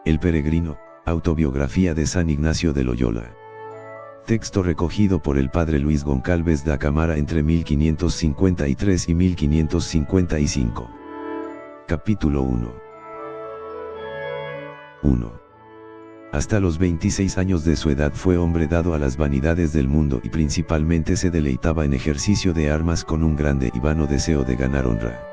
El peregrino, autobiografía de San Ignacio de Loyola. Texto recogido por el padre Luis Goncalves da Camara entre 1553 y 1555. Capítulo 1. 1. Hasta los 26 años de su edad fue hombre dado a las vanidades del mundo y principalmente se deleitaba en ejercicio de armas con un grande y vano deseo de ganar honra.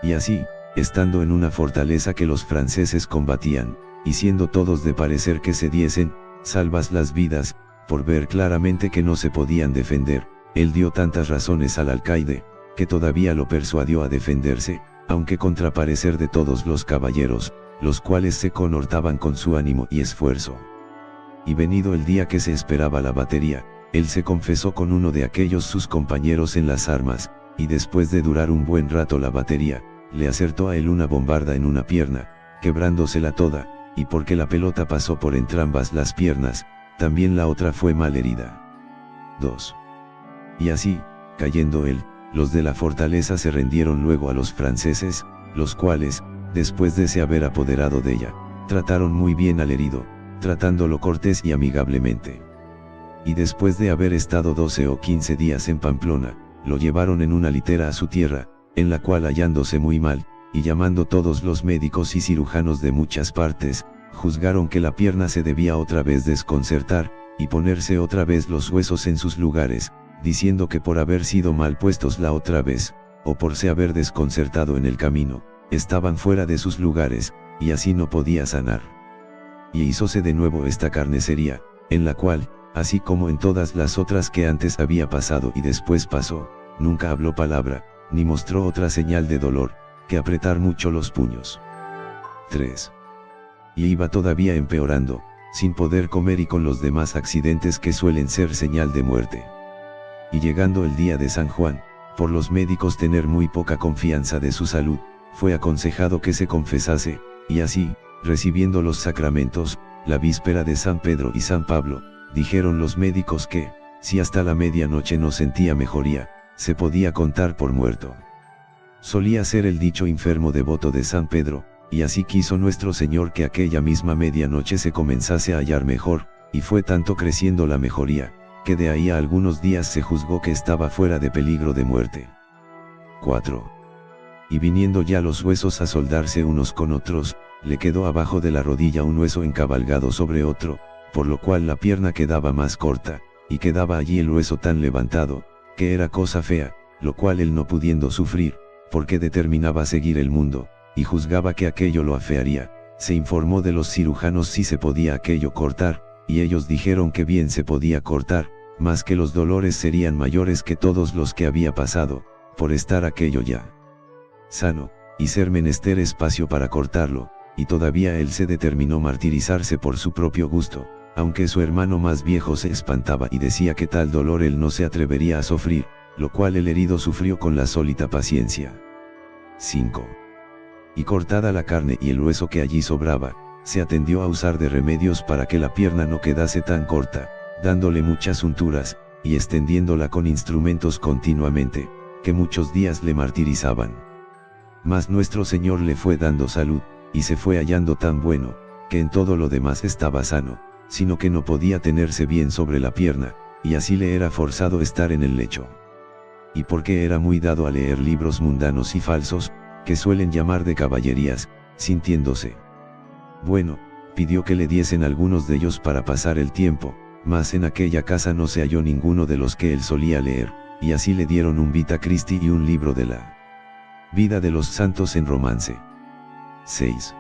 Y así, estando en una fortaleza que los franceses combatían, y siendo todos de parecer que se diesen, salvas las vidas, por ver claramente que no se podían defender, él dio tantas razones al alcaide, que todavía lo persuadió a defenderse, aunque contra parecer de todos los caballeros, los cuales se conhortaban con su ánimo y esfuerzo. Y venido el día que se esperaba la batería, él se confesó con uno de aquellos sus compañeros en las armas, y después de durar un buen rato la batería, le acertó a él una bombarda en una pierna, quebrándosela toda, y porque la pelota pasó por entrambas las piernas, también la otra fue mal herida. 2. Y así, cayendo él, los de la fortaleza se rendieron luego a los franceses, los cuales, después de se haber apoderado de ella, trataron muy bien al herido, tratándolo cortés y amigablemente. Y después de haber estado 12 o 15 días en Pamplona, lo llevaron en una litera a su tierra, en la cual hallándose muy mal, y llamando todos los médicos y cirujanos de muchas partes, juzgaron que la pierna se debía otra vez desconcertar, y ponerse otra vez los huesos en sus lugares, diciendo que por haber sido mal puestos la otra vez, o por se haber desconcertado en el camino, estaban fuera de sus lugares, y así no podía sanar. Y hízose de nuevo esta carnicería, en la cual, así como en todas las otras que antes había pasado y después pasó, nunca habló palabra, ni mostró otra señal de dolor, que apretar mucho los puños. 3. Y iba todavía empeorando, sin poder comer y con los demás accidentes que suelen ser señal de muerte. Y llegando el día de San Juan, por los médicos tener muy poca confianza de su salud, fue aconsejado que se confesase, y así, recibiendo los sacramentos, la víspera de San Pedro y San Pablo, dijeron los médicos que, si hasta la medianoche no sentía mejoría, se podía contar por muerto. Solía ser el dicho enfermo devoto de San Pedro, y así quiso nuestro Señor que aquella misma medianoche se comenzase a hallar mejor, y fue tanto creciendo la mejoría, que de ahí a algunos días se juzgó que estaba fuera de peligro de muerte. 4. Y viniendo ya los huesos a soldarse unos con otros, le quedó abajo de la rodilla un hueso encabalgado sobre otro, por lo cual la pierna quedaba más corta, y quedaba allí el hueso tan levantado, que era cosa fea, lo cual él no pudiendo sufrir, porque determinaba seguir el mundo, y juzgaba que aquello lo afearía, se informó de los cirujanos si se podía aquello cortar, y ellos dijeron que bien se podía cortar, mas que los dolores serían mayores que todos los que había pasado, por estar aquello ya sano, y ser menester espacio para cortarlo, y todavía él se determinó martirizarse por su propio gusto, aunque su hermano más viejo se espantaba y decía que tal dolor él no se atrevería a sufrir, lo cual el herido sufrió con la sólita paciencia. 5. Y cortada la carne y el hueso que allí sobraba, se atendió a usar de remedios para que la pierna no quedase tan corta, dándole muchas unturas, y extendiéndola con instrumentos continuamente, que muchos días le martirizaban. Mas nuestro Señor le fue dando salud, y se fue hallando tan bueno, que en todo lo demás estaba sano, sino que no podía tenerse bien sobre la pierna, y así le era forzado estar en el lecho. Y porque era muy dado a leer libros mundanos y falsos, que suelen llamar de caballerías, sintiéndose bueno, pidió que le diesen algunos de ellos para pasar el tiempo, mas en aquella casa no se halló ninguno de los que él solía leer, y así le dieron un Vita Christi y un libro de la vida de los santos en romance. 6.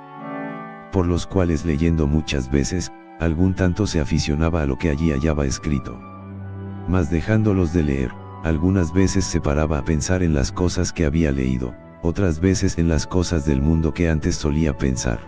Por los cuales leyendo muchas veces, algún tanto se aficionaba a lo que allí hallaba escrito. Mas dejándolos de leer, algunas veces se paraba a pensar en las cosas que había leído, otras veces en las cosas del mundo que antes solía pensar.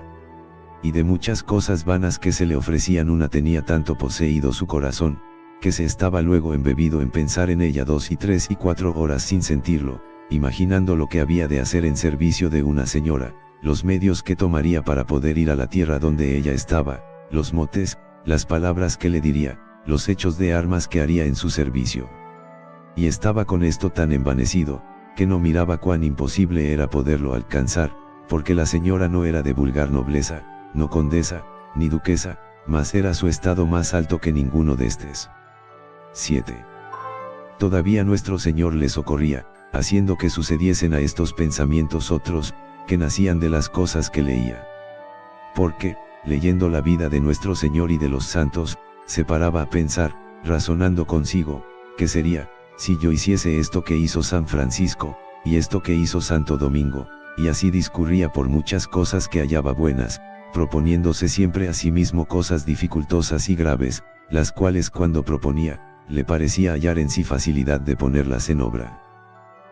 Y de muchas cosas vanas que se le ofrecían una tenía tanto poseído su corazón, que se estaba luego embebido en pensar en ella 2 y 3 y 4 horas sin sentirlo, imaginando lo que había de hacer en servicio de una señora, los medios que tomaría para poder ir a la tierra donde ella estaba, los motes, las palabras que le diría, los hechos de armas que haría en su servicio. Y estaba con esto tan envanecido, que no miraba cuán imposible era poderlo alcanzar, porque la señora no era de vulgar nobleza, no condesa, ni duquesa, mas era su estado más alto que ninguno de estos. 7. Todavía nuestro Señor le socorría, haciendo que sucediesen a estos pensamientos otros, que nacían de las cosas que leía. Porque, leyendo la vida de nuestro Señor y de los santos, se paraba a pensar, razonando consigo, ¿qué sería, si yo hiciese esto que hizo San Francisco, y esto que hizo Santo Domingo? Y así discurría por muchas cosas que hallaba buenas, proponiéndose siempre a sí mismo cosas dificultosas y graves, las cuales cuando proponía, le parecía hallar en sí facilidad de ponerlas en obra.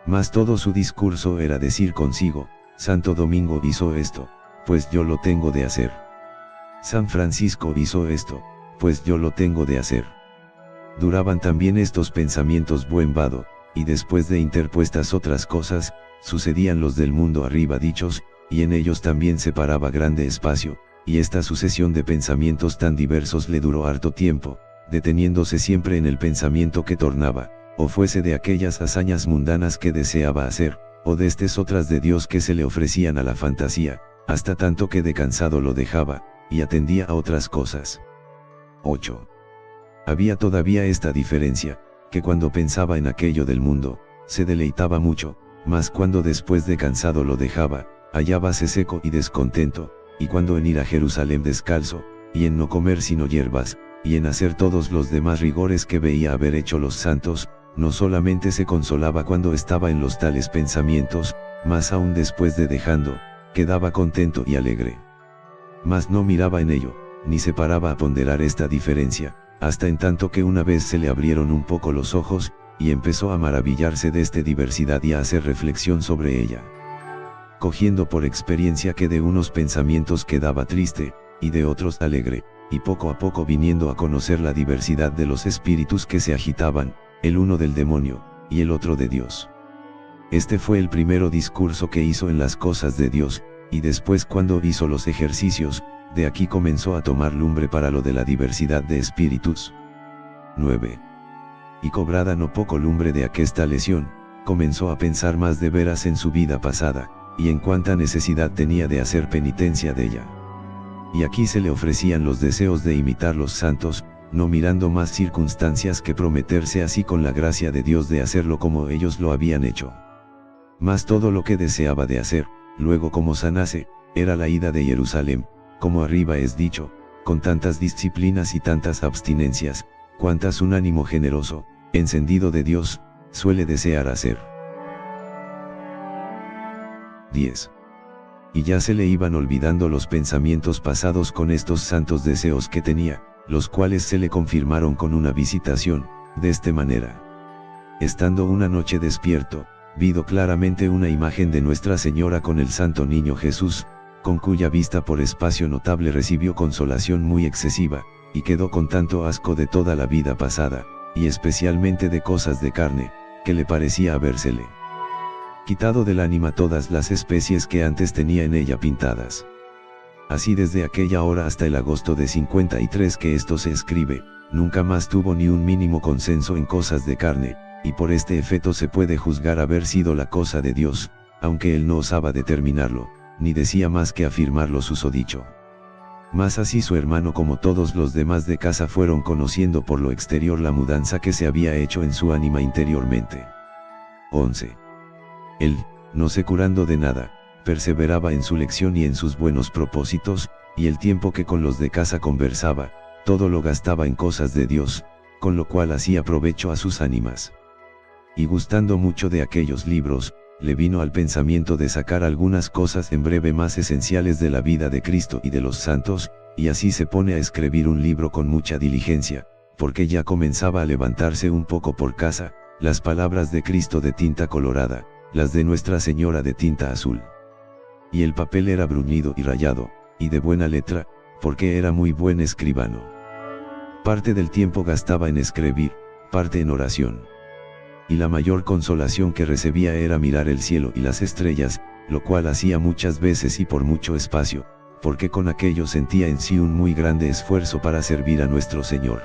Mas todo su discurso era decir consigo, Santo Domingo hizo esto, pues yo lo tengo de hacer. San Francisco hizo esto, pues yo lo tengo de hacer. Duraban también estos pensamientos buen vado, y después de interpuestas otras cosas, sucedían los del mundo arriba dichos, y en ellos también se paraba grande espacio, y esta sucesión de pensamientos tan diversos le duró harto tiempo, deteniéndose siempre en el pensamiento que tornaba, o fuese de aquellas hazañas mundanas que deseaba hacer, o destes otras de Dios que se le ofrecían a la fantasía, hasta tanto que de cansado lo dejaba, y atendía a otras cosas. 8. Había todavía esta diferencia, que cuando pensaba en aquello del mundo, se deleitaba mucho, mas cuando después de cansado lo dejaba, hallábase seco y descontento, y cuando en ir a Jerusalén descalzo, y en no comer sino hierbas, y en hacer todos los demás rigores que veía haber hecho los santos, no solamente se consolaba cuando estaba en los tales pensamientos, mas aún después de dejando, quedaba contento y alegre. Mas no miraba en ello, ni se paraba a ponderar esta diferencia, hasta en tanto que una vez se le abrieron un poco los ojos, y empezó a maravillarse de esta diversidad y a hacer reflexión sobre ella. Cogiendo por experiencia que de unos pensamientos quedaba triste, y de otros alegre, y poco a poco viniendo a conocer la diversidad de los espíritus que se agitaban, el uno del demonio, y el otro de Dios. Este fue el primero discurso que hizo en las cosas de Dios, y después cuando hizo los ejercicios, de aquí comenzó a tomar lumbre para lo de la diversidad de espíritus. 9. Y cobrada no poco lumbre de aquesta lesión, comenzó a pensar más de veras en su vida pasada, y en cuánta necesidad tenía de hacer penitencia de ella. Y aquí se le ofrecían los deseos de imitar los santos, no mirando más circunstancias que prometerse así con la gracia de Dios de hacerlo como ellos lo habían hecho. Mas todo lo que deseaba de hacer, luego como sanase, era la ida de Jerusalén, como arriba es dicho, con tantas disciplinas y tantas abstinencias, cuantas un ánimo generoso, encendido de Dios, suele desear hacer. 10. Y ya se le iban olvidando los pensamientos pasados con estos santos deseos que tenía, los cuales se le confirmaron con una visitación, de esta manera. Estando una noche despierto, vido claramente una imagen de Nuestra Señora con el Santo Niño Jesús, con cuya vista por espacio notable recibió consolación muy excesiva, y quedó con tanto asco de toda la vida pasada, y especialmente de cosas de carne, que le parecía habérsele quitado del ánima todas las especies que antes tenía en ella pintadas. Así desde aquella hora hasta el agosto de 53 que esto se escribe, nunca más tuvo ni un mínimo consenso en cosas de carne, y por este efecto se puede juzgar haber sido la cosa de Dios, aunque él no osaba determinarlo, ni decía más que afirmar lo susodicho. Mas así su hermano como todos los demás de casa fueron conociendo por lo exterior la mudanza que se había hecho en su ánima interiormente. 11. Él, no se curando de nada, perseveraba en su lección y en sus buenos propósitos, y el tiempo que con los de casa conversaba, todo lo gastaba en cosas de Dios, con lo cual hacía provecho a sus ánimas. Y gustando mucho de aquellos libros, le vino al pensamiento de sacar algunas cosas en breve más esenciales de la vida de Cristo y de los santos, y así se pone a escribir un libro con mucha diligencia, porque ya comenzaba a levantarse un poco por casa, las palabras de Cristo de tinta colorada, las de Nuestra Señora de tinta azul. Y el papel era bruñido y rayado, y de buena letra, porque era muy buen escribano. Parte del tiempo gastaba en escribir, parte en oración. Y la mayor consolación que recibía era mirar el cielo y las estrellas, lo cual hacía muchas veces y por mucho espacio, porque con aquello sentía en sí un muy grande esfuerzo para servir a nuestro Señor.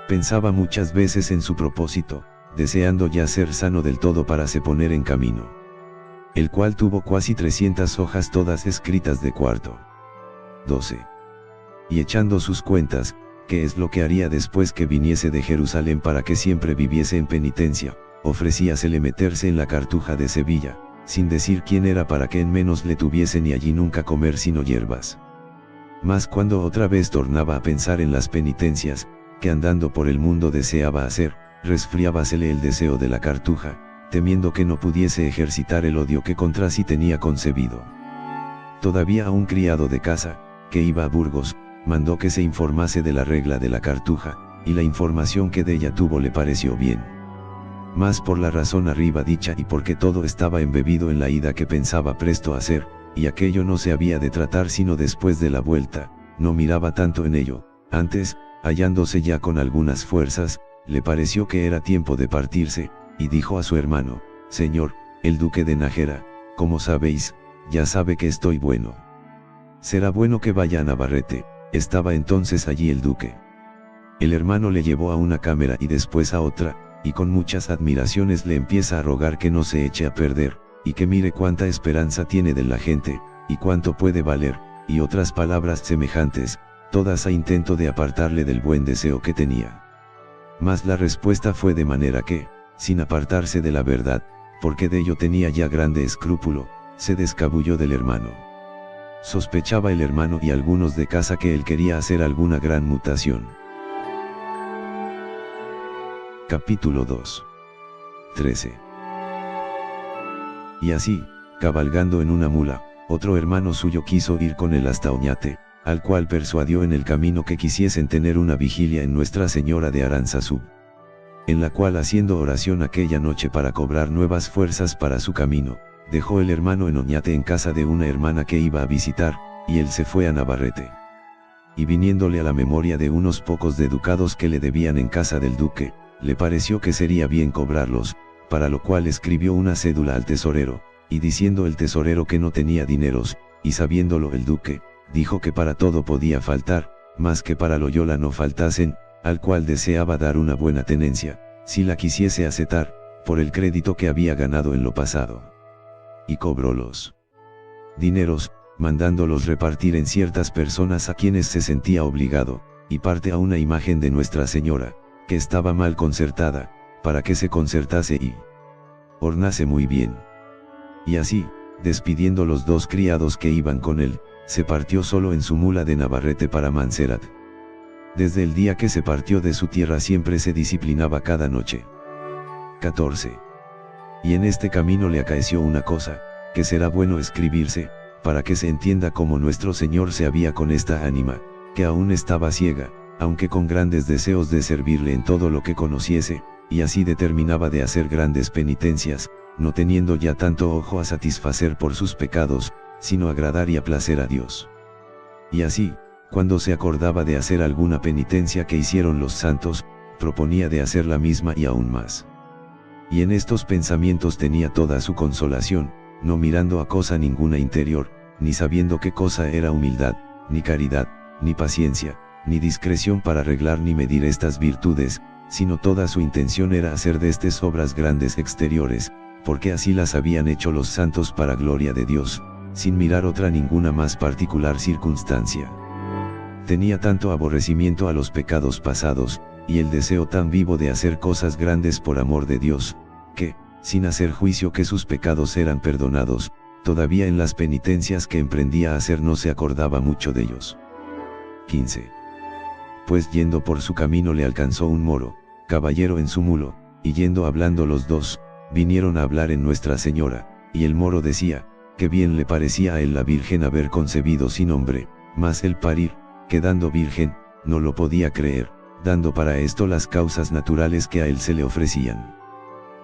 Pensaba muchas veces en su propósito, deseando ya ser sano del todo para se poner en camino. El cual tuvo casi 300 hojas todas escritas de cuarto. 12. Y echando sus cuentas, qué es lo que haría después que viniese de Jerusalén para que siempre viviese en penitencia, ofrecíasele meterse en la cartuja de Sevilla, sin decir quién era para que en menos le tuviesen y allí nunca comer sino hierbas. Mas cuando otra vez tornaba a pensar en las penitencias, que andando por el mundo deseaba hacer, resfriábasele el deseo de la cartuja, temiendo que no pudiese ejercitar el odio que contra sí tenía concebido. Todavía a un criado de casa, que iba a Burgos, mandó que se informase de la regla de la cartuja, y la información que de ella tuvo le pareció bien. Mas por la razón arriba dicha y porque todo estaba embebido en la ida que pensaba presto hacer, y aquello no se había de tratar sino después de la vuelta, no miraba tanto en ello, antes, hallándose ya con algunas fuerzas, le pareció que era tiempo de partirse, y dijo a su hermano: Señor, el duque de Nájera, como sabéis, ya sabe que estoy bueno. Será bueno que vaya a Navarrete. Estaba entonces allí el duque. El hermano le llevó a una cámara y después a otra, y con muchas admiraciones le empieza a rogar que no se eche a perder, y que mire cuánta esperanza tiene de la gente, y cuánto puede valer, y otras palabras semejantes, todas a intento de apartarle del buen deseo que tenía. Mas la respuesta fue de manera que, sin apartarse de la verdad, porque de ello tenía ya grande escrúpulo, se descabulló del hermano. Sospechaba el hermano y algunos de casa que él quería hacer alguna gran mutación. Capítulo 2. 13. Y así, cabalgando en una mula, otro hermano suyo quiso ir con él hasta Oñate, al cual persuadió en el camino que quisiesen tener una vigilia en Nuestra Señora de Aránzazu. En la cual, haciendo oración aquella noche para cobrar nuevas fuerzas para su camino, dejó el hermano en Oñate en casa de una hermana que iba a visitar, y él se fue a Navarrete. Y viniéndole a la memoria de unos pocos de ducados que le debían en casa del duque, le pareció que sería bien cobrarlos, para lo cual escribió una cédula al tesorero, y diciendo el tesorero que no tenía dineros, y sabiéndolo el duque, dijo que para todo podía faltar, mas que para Loyola no faltasen, al cual deseaba dar una buena tenencia, si la quisiese aceptar, por el crédito que había ganado en lo pasado. Y cobró los dineros, mandándolos repartir en ciertas personas a quienes se sentía obligado, y parte a una imagen de Nuestra Señora, que estaba mal concertada, para que se concertase y ornase muy bien. Y así, despidiendo los dos criados que iban con él, se partió solo en su mula de Navarrete para Mancerat. Desde el día que se partió de su tierra siempre se disciplinaba cada noche. 14. Y en este camino le acaeció una cosa, que será bueno escribirse, para que se entienda cómo nuestro Señor se había con esta ánima, que aún estaba ciega, aunque con grandes deseos de servirle en todo lo que conociese, y así determinaba de hacer grandes penitencias, no teniendo ya tanto ojo a satisfacer por sus pecados, sino agradar y a placer a Dios. Y así, cuando se acordaba de hacer alguna penitencia que hicieron los santos, proponía de hacer la misma y aún más. Y en estos pensamientos tenía toda su consolación, no mirando a cosa ninguna interior, ni sabiendo qué cosa era humildad, ni caridad, ni paciencia, ni discreción para arreglar ni medir estas virtudes, sino toda su intención era hacer de estas obras grandes exteriores, porque así las habían hecho los santos para gloria de Dios, sin mirar otra ninguna más particular circunstancia. Tenía tanto aborrecimiento a los pecados pasados, y el deseo tan vivo de hacer cosas grandes por amor de Dios, que, sin hacer juicio que sus pecados eran perdonados, todavía en las penitencias que emprendía a hacer no se acordaba mucho de ellos. 15. Pues yendo por su camino le alcanzó un moro, caballero en su mulo, y yendo hablando los dos, vinieron a hablar en Nuestra Señora, y el moro decía, que bien le parecía a él la Virgen haber concebido sin hombre, mas el parir, quedando virgen, no lo podía creer, dando para esto las causas naturales que a él se le ofrecían.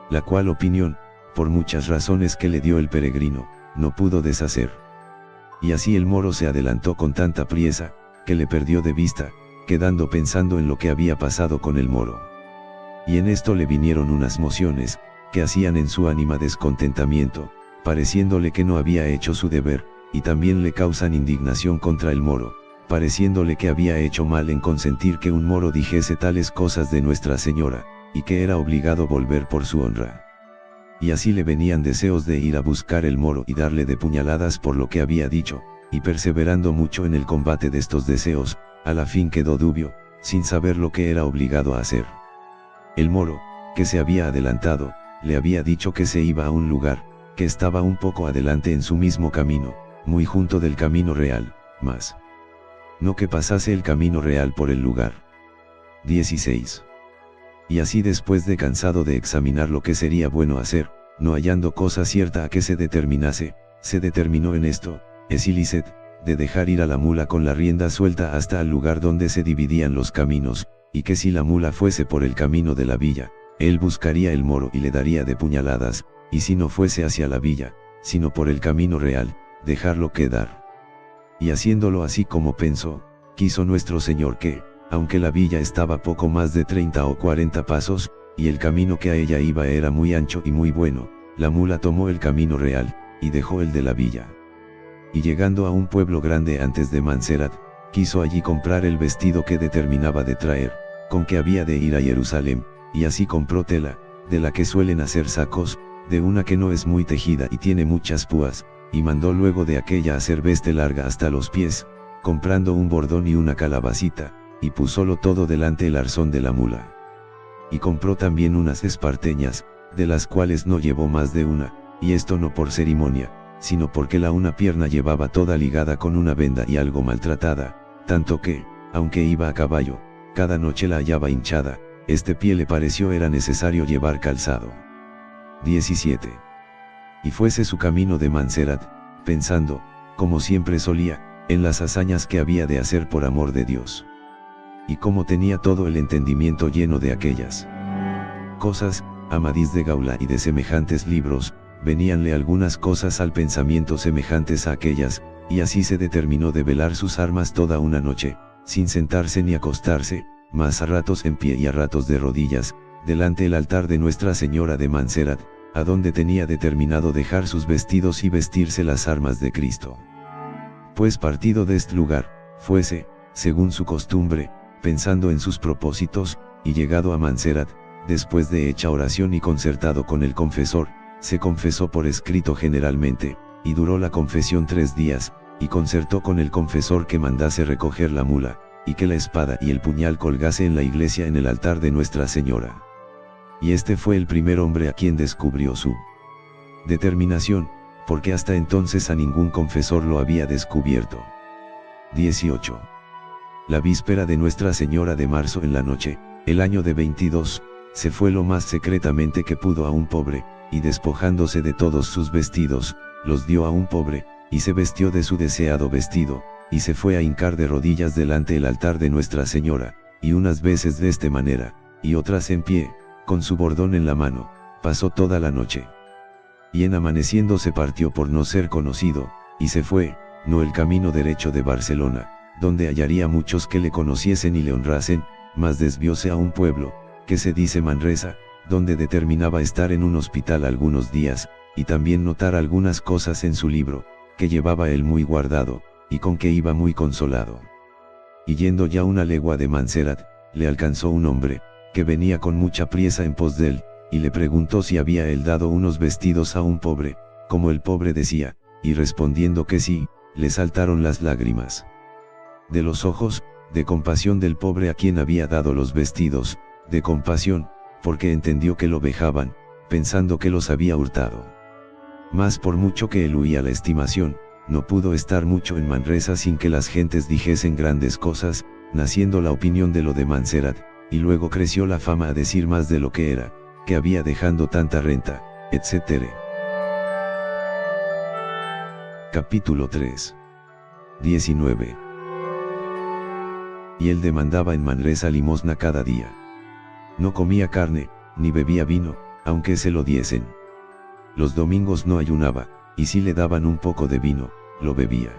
La cual opinión, por muchas razones que le dio el peregrino, no pudo deshacer. Y así el moro se adelantó con tanta priesa, que le perdió de vista, quedando pensando en lo que había pasado con el moro. Y en esto le vinieron unas mociones, que hacían en su ánima descontentamiento, pareciéndole que no había hecho su deber, y también le causan indignación contra el moro, pareciéndole que había hecho mal en consentir que un moro dijese tales cosas de Nuestra Señora, y que era obligado volver por su honra. Y así le venían deseos de ir a buscar el moro y darle de puñaladas por lo que había dicho, y perseverando mucho en el combate de estos deseos, a la fin quedó dubio, sin saber lo que era obligado a hacer. El moro, que se había adelantado, le había dicho que se iba a un lugar, que estaba un poco adelante en su mismo camino, muy junto del camino real, mas no que pasase el camino real por el lugar. 16. Y así después de cansado de examinar lo que sería bueno hacer, no hallando cosa cierta a que se determinase, se determinó en esto, es ilícit, de dejar ir a la mula con la rienda suelta hasta el lugar donde se dividían los caminos, y que si la mula fuese por el camino de la villa, él buscaría el moro y le daría de puñaladas, y si no fuese hacia la villa, sino por el camino real, dejarlo quedar. Y haciéndolo así como pensó, quiso nuestro Señor que, aunque la villa estaba poco más de 30 o 40 pasos, y el camino que a ella iba era muy ancho y muy bueno, la mula tomó el camino real, y dejó el de la villa. Y llegando a un pueblo grande antes de Manserat, quiso allí comprar el vestido que determinaba de traer, con que había de ir a Jerusalén, y así compró tela, de la que suelen hacer sacos, de una que no es muy tejida y tiene muchas púas, y mandó luego de aquella hacer veste larga hasta los pies, comprando un bordón y una calabacita, y púsolo todo delante el arzón de la mula. Y compró también unas esparteñas, de las cuales no llevó más de una, y esto no por ceremonia, sino porque la una pierna llevaba toda ligada con una venda y algo maltratada, tanto que, aunque iba a caballo, cada noche la hallaba hinchada, este pie le pareció era necesario llevar calzado. 17. Y fuese su camino de Manserat, pensando, como siempre solía, en las hazañas que había de hacer por amor de Dios. Y como tenía todo el entendimiento lleno de aquellas cosas, Amadís de Gaula y de semejantes libros, veníanle algunas cosas al pensamiento semejantes a aquellas, y así se determinó de velar sus armas toda una noche, sin sentarse ni acostarse, mas a ratos en pie y a ratos de rodillas, delante el altar de Nuestra Señora de Manserat, a donde tenía determinado dejar sus vestidos y vestirse las armas de Cristo. Pues partido de este lugar, fuese, según su costumbre, pensando en sus propósitos, y llegado a Manserat, después de hecha oración y concertado con el confesor, se confesó por escrito generalmente, y duró la confesión 3 días, y concertó con el confesor que mandase recoger la mula, y que la espada y el puñal colgase en la iglesia en el altar de Nuestra Señora. Y este fue el primer hombre a quien descubrió su determinación, porque hasta entonces a ningún confesor lo había descubierto. 18. La víspera de Nuestra Señora de marzo en la noche, el año de 22, se fue lo más secretamente que pudo a un pobre, y despojándose de todos sus vestidos, los dio a un pobre, y se vistió de su deseado vestido, y se fue a hincar de rodillas delante el altar de Nuestra Señora, y unas veces de esta manera, y otras en pie, con su bordón en la mano, pasó toda la noche. Y en amaneciendo se partió por no ser conocido, y se fue, no el camino derecho de Barcelona, donde hallaría muchos que le conociesen y le honrasen, mas desvióse a un pueblo, que se dice Manresa, donde determinaba estar en un hospital algunos días, y también notar algunas cosas en su libro, que llevaba él muy guardado, y con que iba muy consolado. Y yendo ya una legua de Manserat, le alcanzó un hombre, que venía con mucha priesa en pos de él, y le preguntó si había él dado unos vestidos a un pobre, como el pobre decía, y respondiendo que sí, le saltaron las lágrimas de los ojos, de compasión del pobre a quien había dado los vestidos, de compasión, porque entendió que lo vejaban, pensando que los había hurtado. Mas por mucho que él huía la estimación, no pudo estar mucho en Manresa sin que las gentes dijesen grandes cosas, naciendo la opinión de lo de Manserat, y luego creció la fama a decir más de lo que era, que había dejando tanta renta, etc. Capítulo 3. 19. Y él demandaba en Manresa limosna cada día. No comía carne, ni bebía vino, aunque se lo diesen. Los domingos no ayunaba, y si le daban un poco de vino, lo bebía.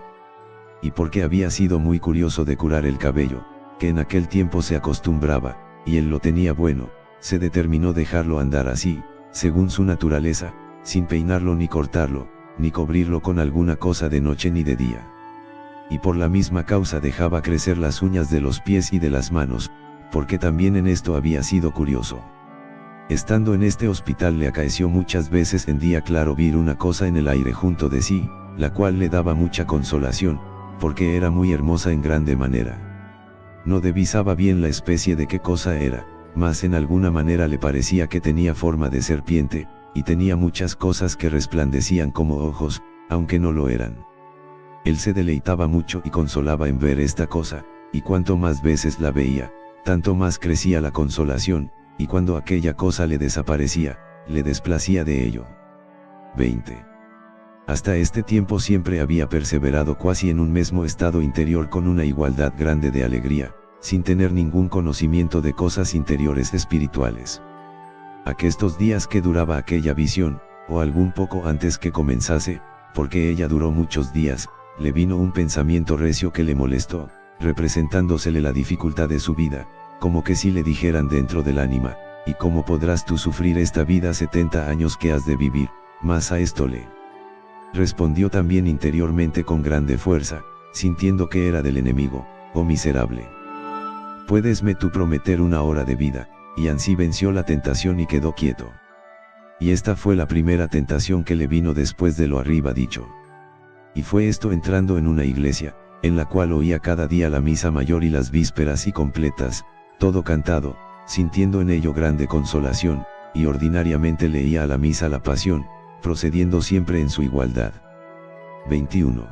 Y porque había sido muy curioso de curar el cabello, que en aquel tiempo se acostumbraba, y él lo tenía bueno, se determinó dejarlo andar así, según su naturaleza, sin peinarlo ni cortarlo, ni cubrirlo con alguna cosa de noche ni de día. Y por la misma causa dejaba crecer las uñas de los pies y de las manos, porque también en esto había sido curioso. Estando en este hospital le acaeció muchas veces en día claro ver una cosa en el aire junto de sí, la cual le daba mucha consolación, porque era muy hermosa en grande manera. No divisaba bien la especie de qué cosa era, mas en alguna manera le parecía que tenía forma de serpiente, y tenía muchas cosas que resplandecían como ojos, aunque no lo eran. Él se deleitaba mucho y consolaba en ver esta cosa, y cuanto más veces la veía, tanto más crecía la consolación, y cuando aquella cosa le desaparecía, le desplacía de ello. 20. Hasta este tiempo siempre había perseverado casi en un mismo estado interior con una igualdad grande de alegría, sin tener ningún conocimiento de cosas interiores espirituales. Aquestos días que duraba aquella visión, o algún poco antes que comenzase, porque ella duró muchos días, le vino un pensamiento recio que le molestó, representándosele la dificultad de su vida, como que si le dijeran dentro del ánima, ¿y cómo podrás tú sufrir esta vida 70 años que has de vivir? Mas a esto le respondió también interiormente con grande fuerza, sintiendo que era del enemigo: oh miserable, ¿puedesme tú prometer una hora de vida? Y ansí venció la tentación y quedó quieto. Y esta fue la primera tentación que le vino después de lo arriba dicho. Y fue esto entrando en una iglesia, en la cual oía cada día la misa mayor y las vísperas y completas, todo cantado, sintiendo en ello grande consolación, y ordinariamente leía a la misa la pasión, procediendo siempre en su igualdad. 21.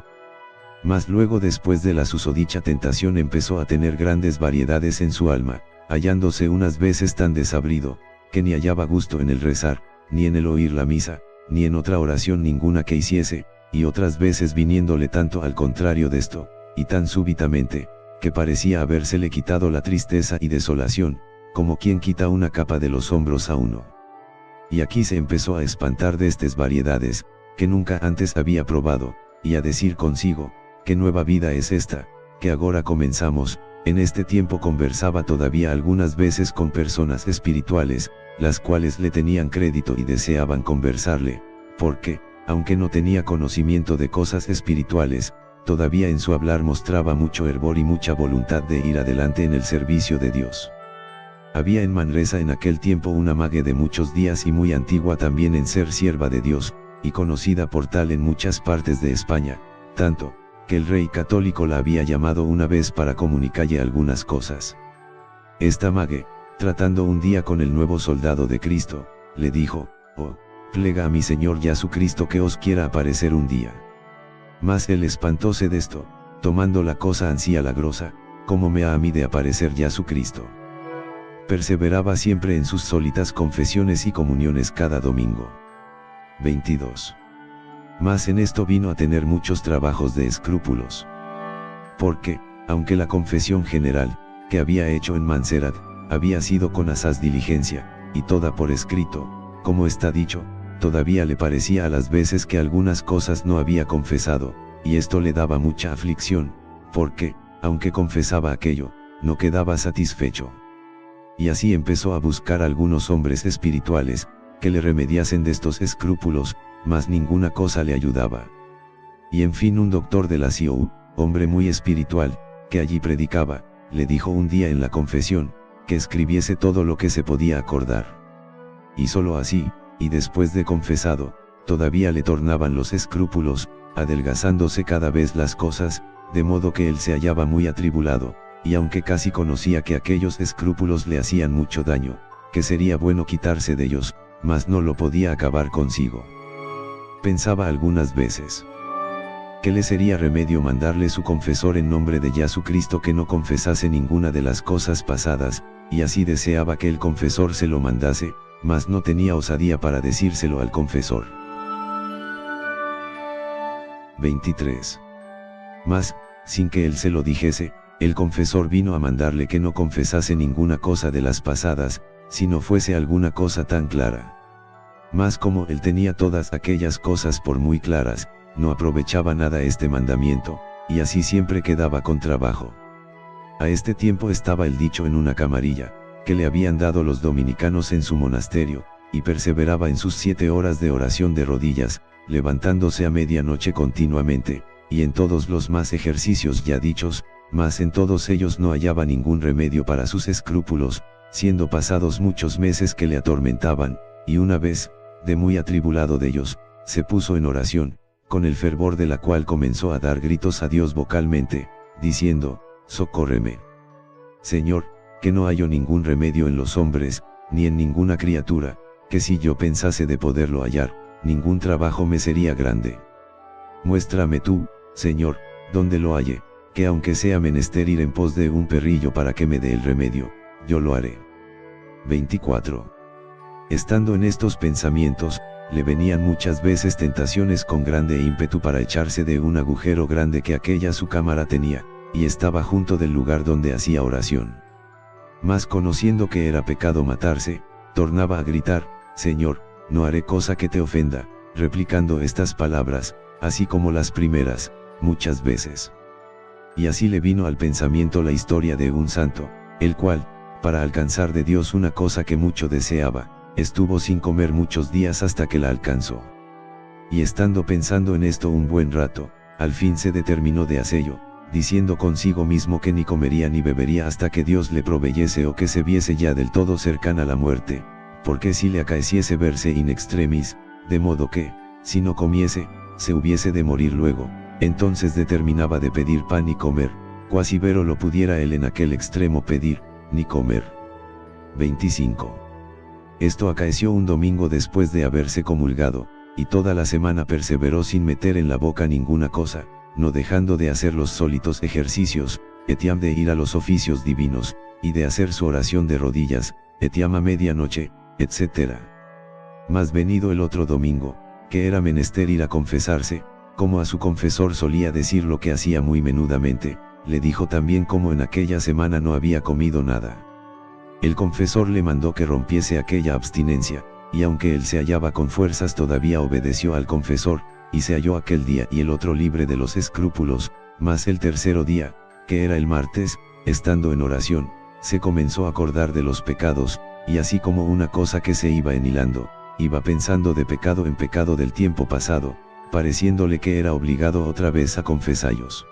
Mas luego después de la susodicha tentación empezó a tener grandes variedades en su alma, hallándose unas veces tan desabrido, que ni hallaba gusto en el rezar, ni en el oír la misa, ni en otra oración ninguna que hiciese, y otras veces viniéndole tanto al contrario de esto, y tan súbitamente, que parecía habérsele quitado la tristeza y desolación, como quien quita una capa de los hombros a uno. Y aquí se empezó a espantar de estas variedades, que nunca antes había probado, y a decir consigo: qué nueva vida es esta, que agora comenzamos. En este tiempo conversaba todavía algunas veces con personas espirituales, las cuales le tenían crédito y deseaban conversarle, porque, aunque no tenía conocimiento de cosas espirituales, todavía en su hablar mostraba mucho hervor y mucha voluntad de ir adelante en el servicio de Dios. Había en Manresa en aquel tiempo una mague de muchos días y muy antigua también en ser sierva de Dios, y conocida por tal en muchas partes de España, tanto, que el rey católico la había llamado una vez para comunicarle algunas cosas. Esta mague, tratando un día con el nuevo soldado de Cristo, le dijo: oh, plega a mi Señor Jesucristo que os quiera aparecer un día. Mas él espantóse de esto, tomando la cosa ansí alagrosa, como me ha a mí de aparecer Jesucristo. Perseveraba siempre en sus solitas confesiones y comuniones cada domingo. 22. Mas en esto vino a tener muchos trabajos de escrúpulos. Porque, aunque la confesión general, que había hecho en Montserrat, había sido con asaz diligencia, y toda por escrito, como está dicho, todavía le parecía a las veces que algunas cosas no había confesado, y esto le daba mucha aflicción, porque, aunque confesaba aquello, no quedaba satisfecho. Y así empezó a buscar algunos hombres espirituales, que le remediasen de estos escrúpulos, mas ninguna cosa le ayudaba. Y en fin un doctor de la CIOU, hombre muy espiritual, que allí predicaba, le dijo un día en la confesión, que escribiese todo lo que se podía acordar. Y solo así, y después de confesado, todavía le tornaban los escrúpulos, adelgazándose cada vez las cosas, de modo que él se hallaba muy atribulado, y aunque casi conocía que aquellos escrúpulos le hacían mucho daño, que sería bueno quitarse de ellos, mas no lo podía acabar consigo. Pensaba algunas veces que le sería remedio mandarle su confesor en nombre de Jesucristo que no confesase ninguna de las cosas pasadas, y así deseaba que el confesor se lo mandase, mas no tenía osadía para decírselo al confesor. 23. Mas, sin que él se lo dijese, el confesor vino a mandarle que no confesase ninguna cosa de las pasadas, si no fuese alguna cosa tan clara. Mas como él tenía todas aquellas cosas por muy claras, no aprovechaba nada este mandamiento, y así siempre quedaba con trabajo. A este tiempo estaba el dicho en una camarilla, que le habían dado los dominicanos en su monasterio, y perseveraba en sus 7 horas de oración de rodillas, levantándose a medianoche continuamente, y en todos los más ejercicios ya dichos, mas en todos ellos no hallaba ningún remedio para sus escrúpulos, siendo pasados muchos meses que le atormentaban, y una vez, de muy atribulado de ellos, se puso en oración, con el fervor de la cual comenzó a dar gritos a Dios vocalmente, diciendo: «Socórreme. Señor, que no hallo ningún remedio en los hombres, ni en ninguna criatura, que si yo pensase de poderlo hallar, ningún trabajo me sería grande. Muéstrame tú, Señor, donde lo halle, que aunque sea menester ir en pos de un perrillo para que me dé el remedio, yo lo haré». 24. Estando en estos pensamientos, le venían muchas veces tentaciones con grande ímpetu para echarse de un agujero grande que aquella su cámara tenía, y estaba junto del lugar donde hacía oración. Mas conociendo que era pecado matarse, tornaba a gritar: «Señor, no haré cosa que te ofenda», replicando estas palabras, así como las primeras, muchas veces. Y así le vino al pensamiento la historia de un santo, el cual, para alcanzar de Dios una cosa que mucho deseaba, estuvo sin comer muchos días hasta que la alcanzó. Y estando pensando en esto un buen rato, al fin se determinó de hacello, diciendo consigo mismo que ni comería ni bebería hasta que Dios le proveyese o que se viese ya del todo cercana la muerte, porque si le acaeciese verse in extremis, de modo que, si no comiese, se hubiese de morir luego, entonces determinaba de pedir pan y comer, cuasi vero lo pudiera él en aquel extremo pedir, ni comer. 25. Esto acaeció un domingo después de haberse comulgado, y toda la semana perseveró sin meter en la boca ninguna cosa, no dejando de hacer los sólitos ejercicios, etiam de ir a los oficios divinos, y de hacer su oración de rodillas, etiam a medianoche, etc. Mas venido el otro domingo, que era menester ir a confesarse, como a su confesor solía decir lo que hacía muy menudamente, le dijo también como en aquella semana no había comido nada. El confesor le mandó que rompiese aquella abstinencia, y aunque él se hallaba con fuerzas todavía obedeció al confesor, y se halló aquel día y el otro libre de los escrúpulos, mas el tercero día, que era el martes, estando en oración, se comenzó a acordar de los pecados, y así como una cosa que se iba enhilando, iba pensando de pecado en pecado del tiempo pasado, pareciéndole que era obligado otra vez a confesarlos.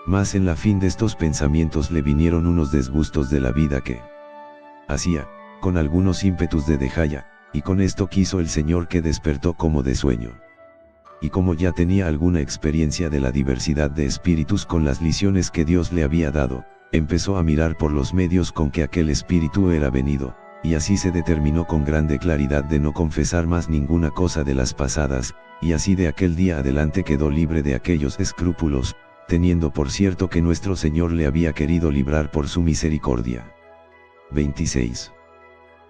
Mas en la fin de estos pensamientos le vinieron unos desgustos de la vida que hacía, con algunos ímpetus de dejalla, y con esto quiso el Señor que despertó como de sueño. Y como ya tenía alguna experiencia de la diversidad de espíritus con las liciones que Dios le había dado, empezó a mirar por los medios con que aquel espíritu era venido, y así se determinó con grande claridad de no confesar más ninguna cosa de las pasadas, y así de aquel día adelante quedó libre de aquellos escrúpulos, teniendo por cierto que nuestro Señor le había querido librar por su misericordia. 26.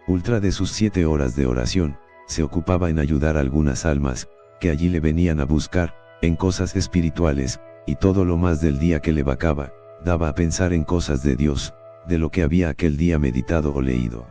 Ultra de sus 7 horas de oración, se ocupaba en ayudar a algunas almas, que allí le venían a buscar, en cosas espirituales, y todo lo más del día que le vacaba, daba a pensar en cosas de Dios, de lo que había aquel día meditado o leído.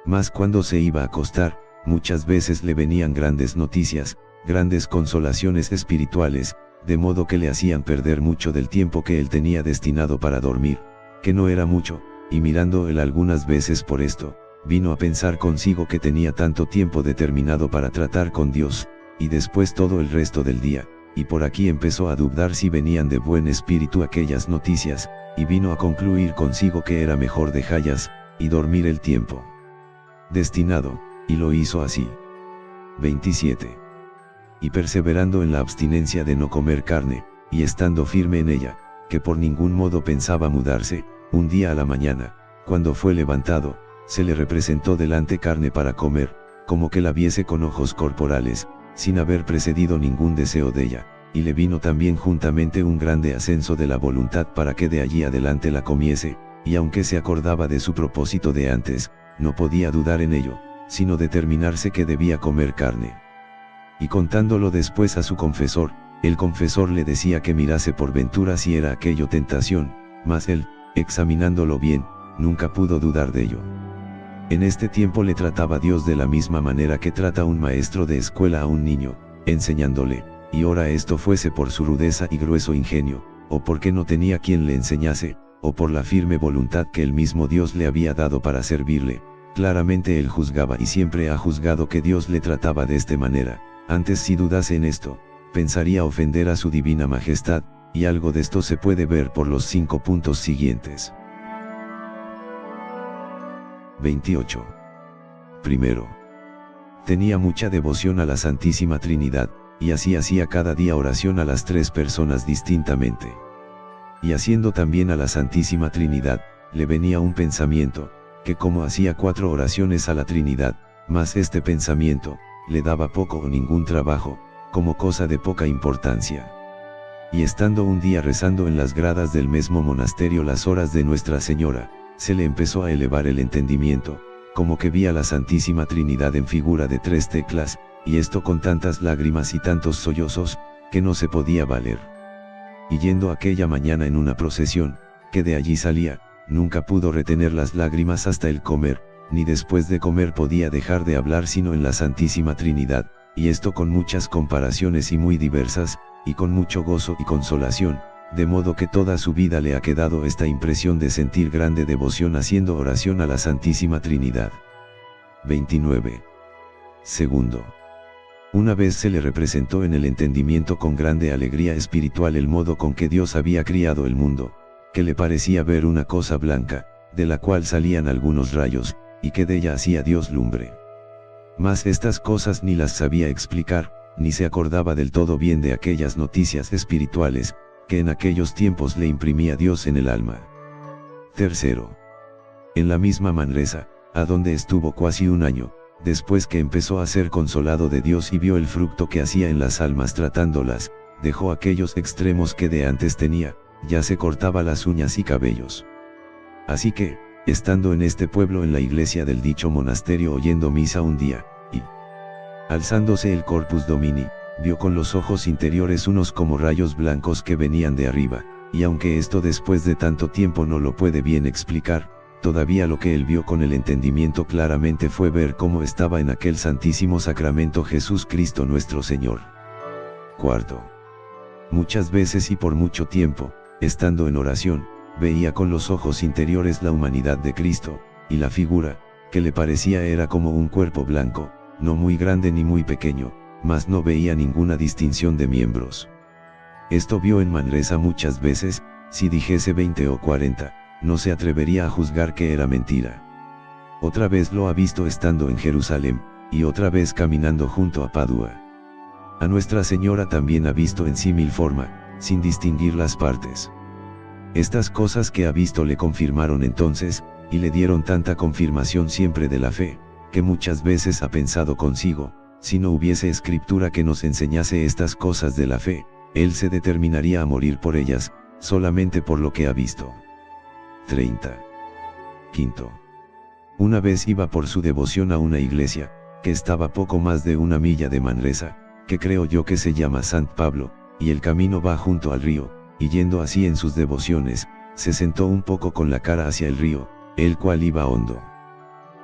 Mas cuando se iba a acostar, muchas veces le venían grandes noticias, grandes consolaciones espirituales, de modo que le hacían perder mucho del tiempo que él tenía destinado para dormir, que no era mucho, y mirando él algunas veces por esto, vino a pensar consigo que tenía tanto tiempo determinado para tratar con Dios, y después todo el resto del día, y por aquí empezó a dudar si venían de buen espíritu aquellas noticias, y vino a concluir consigo que era mejor dejallas, y dormir el tiempo destinado, y lo hizo así. 27. Y perseverando en la abstinencia de no comer carne, y estando firme en ella, que por ningún modo pensaba mudarse, un día a la mañana, cuando fue levantado, se le representó delante carne para comer, como que la viese con ojos corporales, sin haber precedido ningún deseo de ella, y le vino también juntamente un grande ascenso de la voluntad para que de allí adelante la comiese, y aunque se acordaba de su propósito de antes, no podía dudar en ello, sino determinarse que debía comer carne. Y contándolo después a su confesor, el confesor le decía que mirase por ventura si era aquello tentación, mas él, examinándolo bien, nunca pudo dudar de ello. En este tiempo le trataba Dios de la misma manera que trata un maestro de escuela a un niño, enseñándole, y ora esto fuese por su rudeza y grueso ingenio, o porque no tenía quien le enseñase, o por la firme voluntad que el mismo Dios le había dado para servirle. Claramente él juzgaba y siempre ha juzgado que Dios le trataba de esta manera. Antes si dudase en esto, pensaría ofender a su divina majestad, y algo de esto se puede ver por los 5 puntos siguientes. 28. Primero, tenía mucha devoción a la Santísima Trinidad, y así hacía cada día oración a las 3 personas distintamente. Y haciendo también a la Santísima Trinidad, le venía un pensamiento, que como hacía 4 oraciones a la Trinidad, mas este pensamiento, le daba poco o ningún trabajo, como cosa de poca importancia. Y estando un día rezando en las gradas del mismo monasterio las horas de Nuestra Señora, se le empezó a elevar el entendimiento, como que vi a la Santísima Trinidad en figura de 3 teclas, y esto con tantas lágrimas y tantos sollozos, que no se podía valer. Y yendo aquella mañana en una procesión, que de allí salía, nunca pudo retener las lágrimas hasta el comer, ni después de comer podía dejar de hablar sino en la Santísima Trinidad, y esto con muchas comparaciones y muy diversas, y con mucho gozo y consolación, de modo que toda su vida le ha quedado esta impresión de sentir grande devoción haciendo oración a la Santísima Trinidad. 29. Segundo. Una vez se le representó en el entendimiento con grande alegría espiritual el modo con que Dios había criado el mundo, que le parecía ver una cosa blanca, de la cual salían algunos rayos, y que de ella hacía Dios lumbre. Mas estas cosas ni las sabía explicar, ni se acordaba del todo bien de aquellas noticias espirituales, que en aquellos tiempos le imprimía Dios en el alma. Tercero. En la misma Manresa, a donde estuvo casi un año, después que empezó a ser consolado de Dios y vio el fruto que hacía en las almas tratándolas, dejó aquellos extremos que de antes tenía, ya se cortaba las uñas y cabellos. Así que, estando en este pueblo en la iglesia del dicho monasterio oyendo misa un día, y alzándose el Corpus Domini, vio con los ojos interiores unos como rayos blancos que venían de arriba, y aunque esto después de tanto tiempo no lo puede bien explicar, todavía lo que él vio con el entendimiento claramente fue ver cómo estaba en aquel santísimo sacramento Jesús Cristo nuestro Señor. Cuarto. Muchas veces y por mucho tiempo, estando en oración, veía con los ojos interiores la humanidad de Cristo, y la figura, que le parecía era como un cuerpo blanco, no muy grande ni muy pequeño, mas no veía ninguna distinción de miembros. Esto vio en Manresa muchas veces, si dijese 20 o 40, no se atrevería a juzgar que era mentira. Otra vez lo ha visto estando en Jerusalén, y otra vez caminando junto a Padua. A Nuestra Señora también ha visto en símil forma, sin distinguir las partes. Estas cosas que ha visto le confirmaron entonces, y le dieron tanta confirmación siempre de la fe, que muchas veces ha pensado consigo, si no hubiese escritura que nos enseñase estas cosas de la fe, él se determinaría a morir por ellas, solamente por lo que ha visto. 30. Quinto. Una vez iba por su devoción a una iglesia, que estaba poco más de 1 milla de Manresa, que creo yo que se llama Sant Pablo, y el camino va junto al río, y yendo así en sus devociones, se sentó un poco con la cara hacia el río, el cual iba hondo.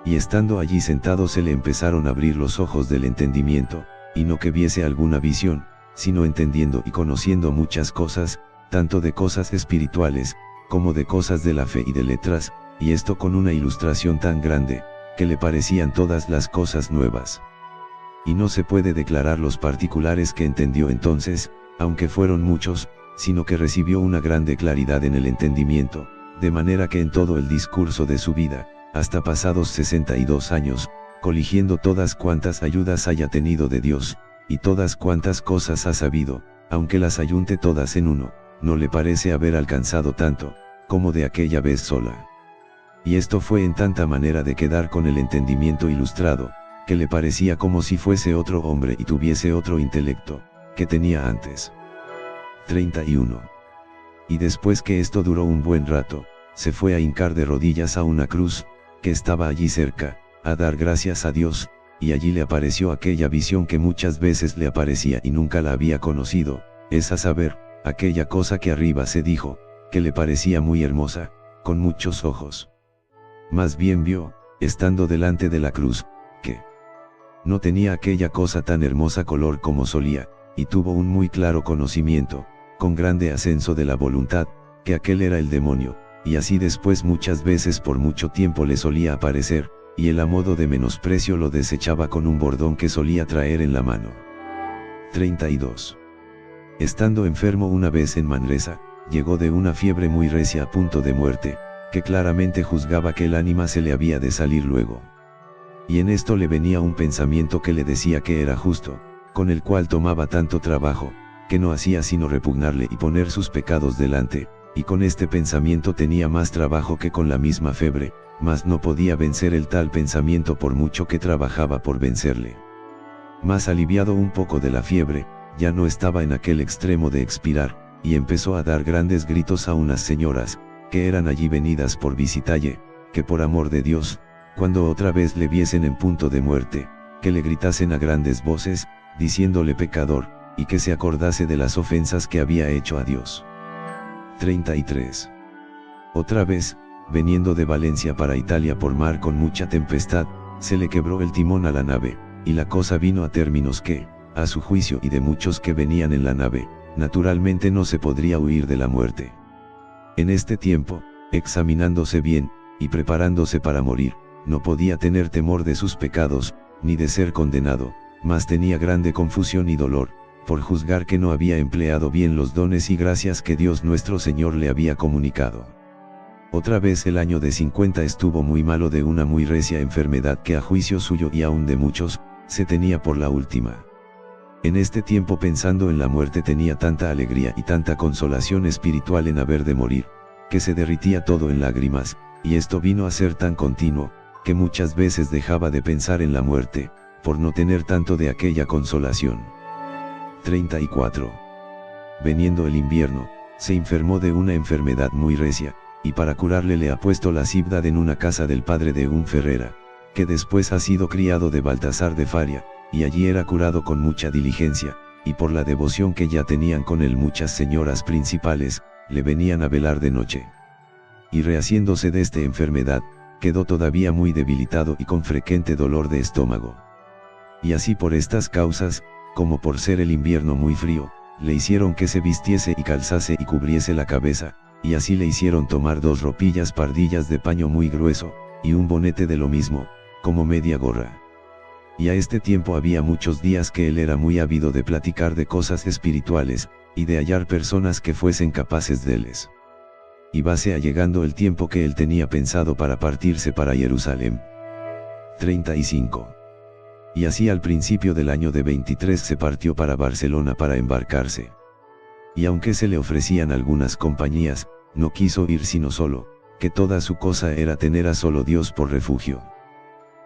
Y estando allí sentado se le empezaron a abrir los ojos del entendimiento, y no que viese alguna visión, sino entendiendo y conociendo muchas cosas, tanto de cosas espirituales, como de cosas de la fe y de letras, y esto con una ilustración tan grande, que le parecían todas las cosas nuevas. Y no se puede declarar los particulares que entendió entonces, aunque fueron muchos, sino que recibió una grande claridad en el entendimiento, de manera que en todo el discurso de su vida, hasta pasados 62 años, coligiendo todas cuantas ayudas haya tenido de Dios, y todas cuantas cosas ha sabido, aunque las ayunte todas en uno, no le parece haber alcanzado tanto, como de aquella vez sola. Y esto fue en tanta manera de quedar con el entendimiento ilustrado, que le parecía como si fuese otro hombre y tuviese otro intelecto, que tenía antes. 31. Y después que esto duró un buen rato, se fue a hincar de rodillas a una cruz, que estaba allí cerca, a dar gracias a Dios, y allí le apareció aquella visión que muchas veces le aparecía y nunca la había conocido, es a saber, aquella cosa que arriba se dijo, que le parecía muy hermosa, con muchos ojos. Más bien vio, estando delante de la cruz, que no tenía aquella cosa tan hermosa color como solía, y tuvo un muy claro conocimiento, con grande ascenso de la voluntad, que aquel era el demonio, y así después muchas veces por mucho tiempo le solía aparecer, y él a modo de menosprecio lo desechaba con un bordón que solía traer en la mano. 32. Estando enfermo una vez en Manresa, llegó de una fiebre muy recia a punto de muerte, que claramente juzgaba que el ánima se le había de salir luego. Y en esto le venía un pensamiento que le decía que era justo, con el cual tomaba tanto trabajo, que no hacía sino repugnarle y poner sus pecados delante, y con este pensamiento tenía más trabajo que con la misma fiebre, mas no podía vencer el tal pensamiento por mucho que trabajaba por vencerle. Mas aliviado un poco de la fiebre, ya no estaba en aquel extremo de expirar, y empezó a dar grandes gritos a unas señoras, que eran allí venidas por visitalle, que por amor de Dios, cuando otra vez le viesen en punto de muerte, que le gritasen a grandes voces, diciéndole pecador, y que se acordase de las ofensas que había hecho a Dios. 33. Otra vez, veniendo de Valencia para Italia por mar con mucha tempestad, se le quebró el timón a la nave, y la cosa vino a términos que, a su juicio y de muchos que venían en la nave, naturalmente no se podría huir de la muerte. En este tiempo, examinándose bien, y preparándose para morir, no podía tener temor de sus pecados, ni de ser condenado, mas tenía grande confusión y dolor, por juzgar que no había empleado bien los dones y gracias que Dios nuestro Señor le había comunicado. Otra vez el año de 50 estuvo muy malo de una muy recia enfermedad que a juicio suyo y aún de muchos, se tenía por la última. En este tiempo pensando en la muerte tenía tanta alegría y tanta consolación espiritual en haber de morir, que se derritía todo en lágrimas, y esto vino a ser tan continuo, que muchas veces dejaba de pensar en la muerte, por no tener tanto de aquella consolación. 34. Veniendo el invierno, se enfermó de una enfermedad muy recia, y para curarle le ha puesto la ciudad en una casa del padre de un ferrera, que después ha sido criado de Baltasar de Faria, y allí era curado con mucha diligencia, y por la devoción que ya tenían con él muchas señoras principales, le venían a velar de noche. Y rehaciéndose de esta enfermedad, quedó todavía muy debilitado y con frecuente dolor de estómago. Y así por estas causas, como por ser el invierno muy frío, le hicieron que se vistiese y calzase y cubriese la cabeza, y así le hicieron tomar 2 ropillas pardillas de paño muy grueso, y un bonete de lo mismo, como media gorra. Y a este tiempo había muchos días que él era muy ávido de platicar de cosas espirituales, y de hallar personas que fuesen capaces deles. Y vase allegando el tiempo que él tenía pensado para partirse para Jerusalén. 35. Y así al principio del año de 23 se partió para Barcelona para embarcarse. Y aunque se le ofrecían algunas compañías, no quiso ir sino solo, que toda su cosa era tener a solo Dios por refugio.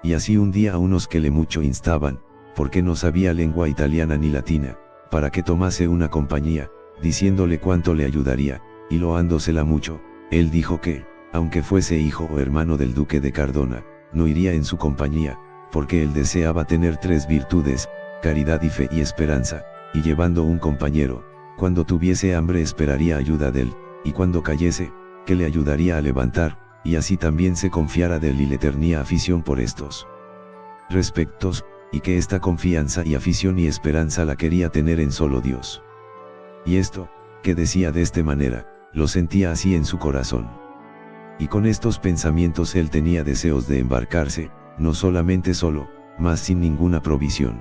Y así un día a unos que le mucho instaban, porque no sabía lengua italiana ni latina, para que tomase una compañía, diciéndole cuánto le ayudaría, y loándosela mucho, él dijo que, aunque fuese hijo o hermano del duque de Cardona, no iría en su compañía, porque él deseaba tener 3 virtudes, caridad y fe y esperanza, y llevando un compañero, cuando tuviese hambre esperaría ayuda de él, y cuando cayese, que le ayudaría a levantar, y así también se confiara de él y le tenía afición por estos respectos, y que esta confianza y afición y esperanza la quería tener en solo Dios. Y esto, que decía de esta manera, lo sentía así en su corazón. Y con estos pensamientos él tenía deseos de embarcarse, no solamente solo, mas sin ninguna provisión.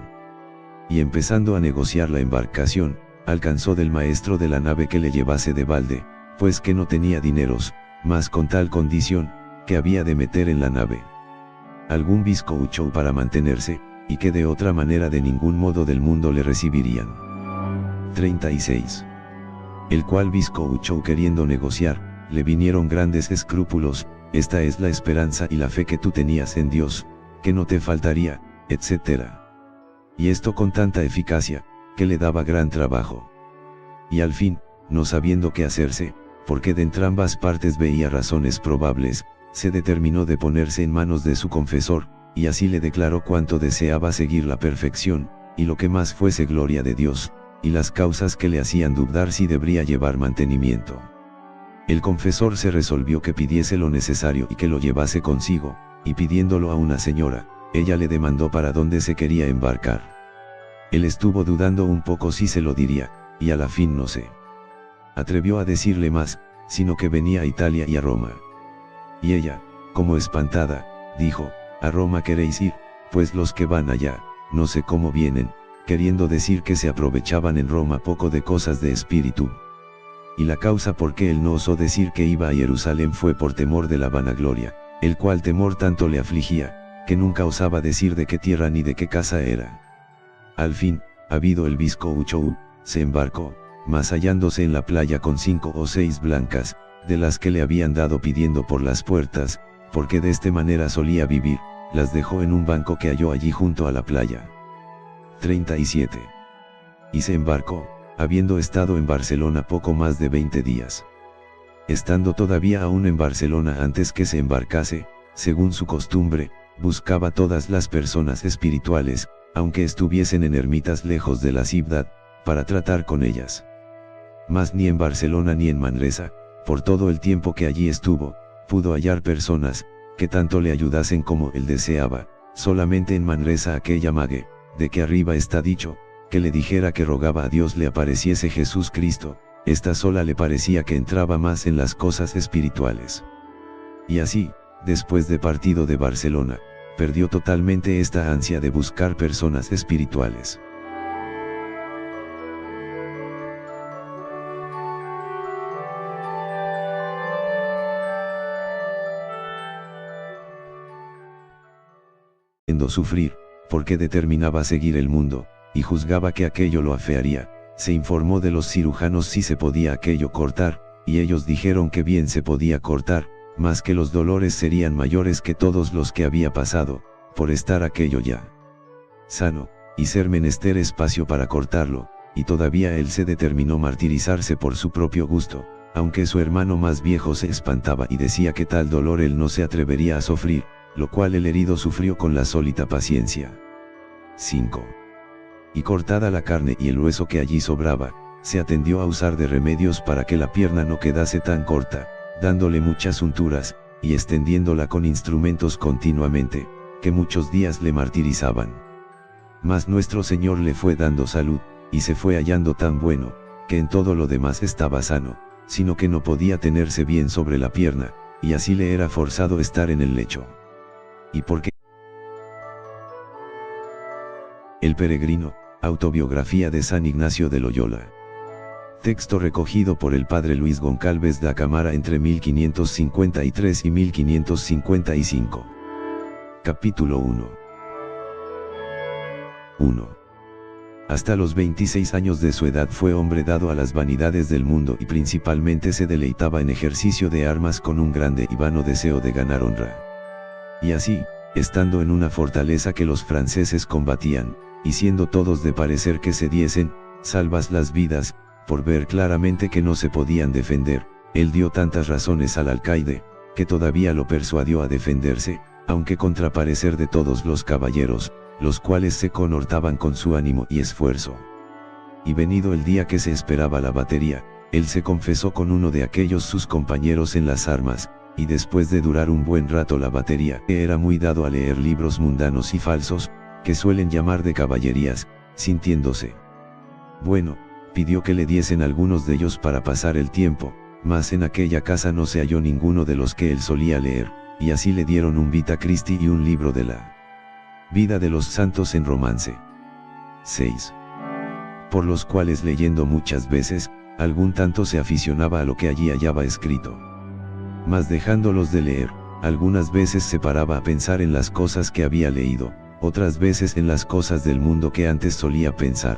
Y empezando a negociar la embarcación, alcanzó del maestro de la nave que le llevase de balde, pues que no tenía dineros, mas con tal condición, que había de meter en la nave algún bizcocho para mantenerse, y que de otra manera de ningún modo del mundo le recibirían. 36. El cual bizcocho queriendo negociar, le vinieron grandes escrúpulos, esta es la esperanza y la fe que tú tenías en Dios, que no te faltaría, etc. Y esto con tanta eficacia, que le daba gran trabajo. Y al fin, no sabiendo qué hacerse, porque de entrambas partes veía razones probables, se determinó de ponerse en manos de su confesor, y así le declaró cuánto deseaba seguir la perfección, y lo que más fuese gloria de Dios, y las causas que le hacían dudar si debería llevar mantenimiento. El confesor se resolvió que pidiese lo necesario y que lo llevase consigo, y pidiéndolo a una señora, ella le demandó para dónde se quería embarcar. Él estuvo dudando un poco si se lo diría, y a la fin no se atrevió a decirle más, sino que venía a Italia y a Roma. Y ella, como espantada, dijo, ¿a Roma queréis ir? Pues los que van allá, no sé cómo vienen, queriendo decir que se aprovechaban en Roma poco de cosas de espíritu. Y la causa por que él no osó decir que iba a Jerusalén fue por temor de la vanagloria, el cual temor tanto le afligía, que nunca osaba decir de qué tierra ni de qué casa era. Al fin, habido el visco Uchou, se embarcó, mas hallándose en la playa con 5 o 6 blancas, de las que le habían dado pidiendo por las puertas, porque de esta manera solía vivir, las dejó en un banco que halló allí junto a la playa. 37. Y se embarcó, habiendo estado en Barcelona poco más de 20 días. Estando todavía aún en Barcelona antes que se embarcase, según su costumbre, buscaba todas las personas espirituales, aunque estuviesen en ermitas lejos de la ciudad, para tratar con ellas. Mas ni en Barcelona ni en Manresa, por todo el tiempo que allí estuvo, pudo hallar personas, que tanto le ayudasen como él deseaba. Solamente en Manresa aquella mague, de que arriba está dicho, que le dijera que rogaba a Dios le apareciese Jesús Cristo, esta sola le parecía que entraba más en las cosas espirituales. Y así, después de partido de Barcelona, perdió totalmente esta ansia de buscar personas espirituales. Sufrir, porque determinaba seguir el mundo, y juzgaba que aquello lo afearía, se informó de los cirujanos si se podía aquello cortar, y ellos dijeron que bien se podía cortar, mas que los dolores serían mayores que todos los que había pasado, por estar aquello ya sano, y ser menester espacio para cortarlo, y todavía él se determinó martirizarse por su propio gusto, aunque su hermano más viejo se espantaba y decía que tal dolor él no se atrevería a sufrir, lo cual el herido sufrió con la sólita paciencia. 5. Y cortada la carne y el hueso que allí sobraba, se atendió a usar de remedios para que la pierna no quedase tan corta, dándole muchas unturas, y extendiéndola con instrumentos continuamente, que muchos días le martirizaban. Mas nuestro Señor le fue dando salud, y se fue hallando tan bueno, que en todo lo demás estaba sano, sino que no podía tenerse bien sobre la pierna, y así le era forzado estar en el lecho. ¿Y por qué? El peregrino, autobiografía de San Ignacio de Loyola. Texto recogido por el padre Luis Goncalves da Camara entre 1553 y 1555. Capítulo 1. 1. Hasta los 26 años de su edad fue hombre dado a las vanidades del mundo y principalmente se deleitaba en ejercicio de armas con un grande y vano deseo de ganar honra. Y así, estando en una fortaleza que los franceses combatían, y siendo todos de parecer que se diesen, salvas las vidas, por ver claramente que no se podían defender, él dio tantas razones al alcaide, que todavía lo persuadió a defenderse, aunque contra parecer de todos los caballeros, los cuales se conhortaban con su ánimo y esfuerzo. Y venido el día que se esperaba la batería, él se confesó con uno de aquellos sus compañeros en las armas, y después de durar un buen rato la batería, era muy dado a leer libros mundanos y falsos, que suelen llamar de caballerías, sintiéndose bueno, pidió que le diesen algunos de ellos para pasar el tiempo, mas en aquella casa no se halló ninguno de los que él solía leer, y así le dieron un Vita Christi y un libro de la vida de los santos en romance. 6. Por los cuales leyendo muchas veces, algún tanto se aficionaba a lo que allí hallaba escrito. Mas dejándolos de leer, algunas veces se paraba a pensar en las cosas que había leído, otras veces en las cosas del mundo que antes solía pensar.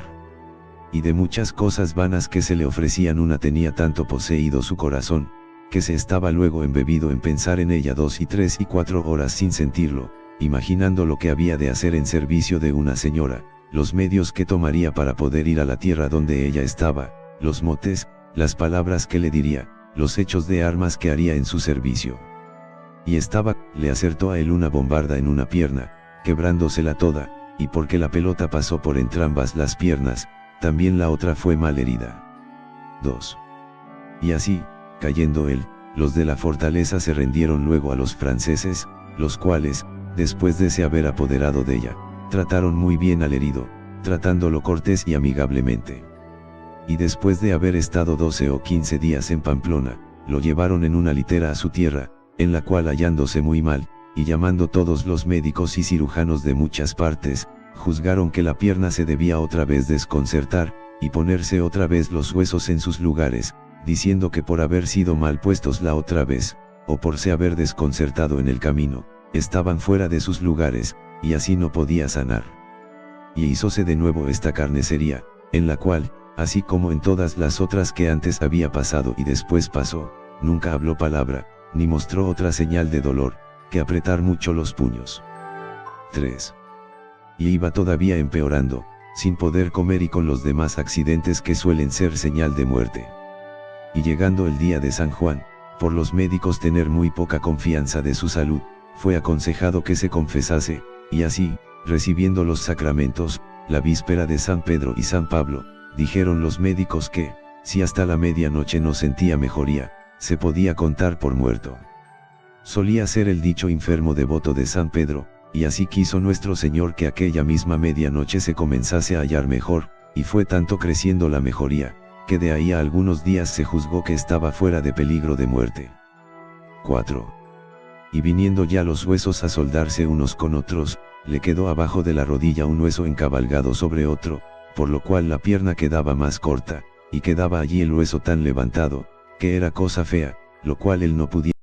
Y de muchas cosas vanas que se le ofrecían una tenía tanto poseído su corazón, que se estaba luego embebido en pensar en ella 2 y 3 y 4 horas sin sentirlo, imaginando lo que había de hacer en servicio de una señora, los medios que tomaría para poder ir a la tierra donde ella estaba, los motes, las palabras que le diría, los hechos de armas que haría en su servicio. Y le acertó a él una bombarda en una pierna, quebrándosela toda, y porque la pelota pasó por entrambas las piernas, también la otra fue mal herida. 2. Y así, cayendo él, los de la fortaleza se rendieron luego a los franceses, los cuales, después de se haber apoderado de ella, trataron muy bien al herido, tratándolo cortés y amigablemente. Y después de haber estado 12 o 15 días en Pamplona, lo llevaron en una litera a su tierra, en la cual hallándose muy mal, y llamando todos los médicos y cirujanos de muchas partes, juzgaron que la pierna se debía otra vez desconcertar, y ponerse otra vez los huesos en sus lugares, diciendo que por haber sido mal puestos la otra vez, o por se haber desconcertado en el camino, estaban fuera de sus lugares, y así no podía sanar. Y hízose de nuevo esta carnicería, en la cual, así como en todas las otras que antes había pasado y después pasó, nunca habló palabra, ni mostró otra señal de dolor, que apretar mucho los puños. 3. Y iba todavía empeorando, sin poder comer y con los demás accidentes que suelen ser señal de muerte. Y llegando el día de San Juan, por los médicos tener muy poca confianza de su salud, fue aconsejado que se confesase, y así, recibiendo los sacramentos, la víspera de San Pedro y San Pablo, dijeron los médicos que, si hasta la medianoche no sentía mejoría, se podía contar por muerto. Solía ser el dicho enfermo devoto de San Pedro, y así quiso nuestro Señor que aquella misma medianoche se comenzase a hallar mejor, y fue tanto creciendo la mejoría, que de ahí a algunos días se juzgó que estaba fuera de peligro de muerte. 4. Y viniendo ya los huesos a soldarse unos con otros, le quedó abajo de la rodilla un hueso encabalgado sobre otro, por lo cual la pierna quedaba más corta, y quedaba allí el hueso tan levantado, que era cosa fea, lo cual él no pudiera